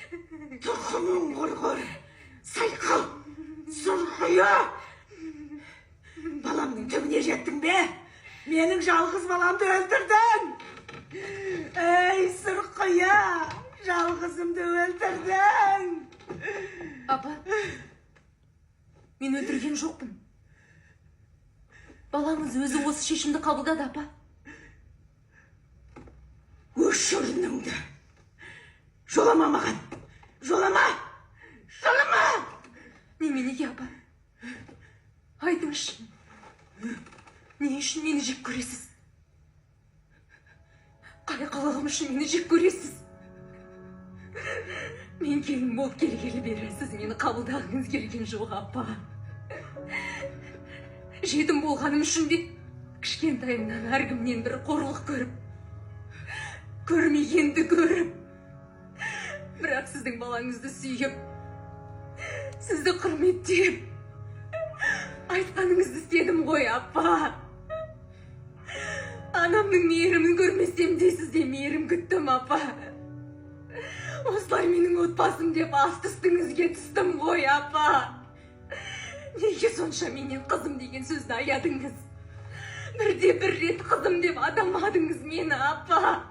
Тұқымың құрғыр, сайқал, сұрқия. Баламның түбіне жеттің бе? Менің жалғыз баламды өлтірдің. Ей, сұрқия, жалғызымды өлтірдің. Апа, мен өлтірген жоқпын. Балаңыз өзі осы шешімді қабылдады, апа. Өшірініңді. Жолама маған. Жолама! Жолама! Неменеге, апа? Айтыңызшы. Не үшін мені жек көресіз? Қай қылығым үшін мені жек көресіз? Мен келін болып келгелі бері сіз мені қабылдағыңыз келген жоқ, апа. Жетім болғаным үшін де кішкентайымнан әркімнен бір қорлық көріп, көрмегенді көріп, бірақ сіздің балаңызды сүйіп, сізді құрметтеп, айтқаныңызды істедім ғой, апа. Анамның мейірімін көрмесем де сізден мейірім күттім, апа. Осылай менің отбасым деп асты үстіңізге түстім ғой, апа. Неге сонша менен қызым деген сөзді аядыңыз? Бірде бір рет қызым деп адамадыңыз мені, апа.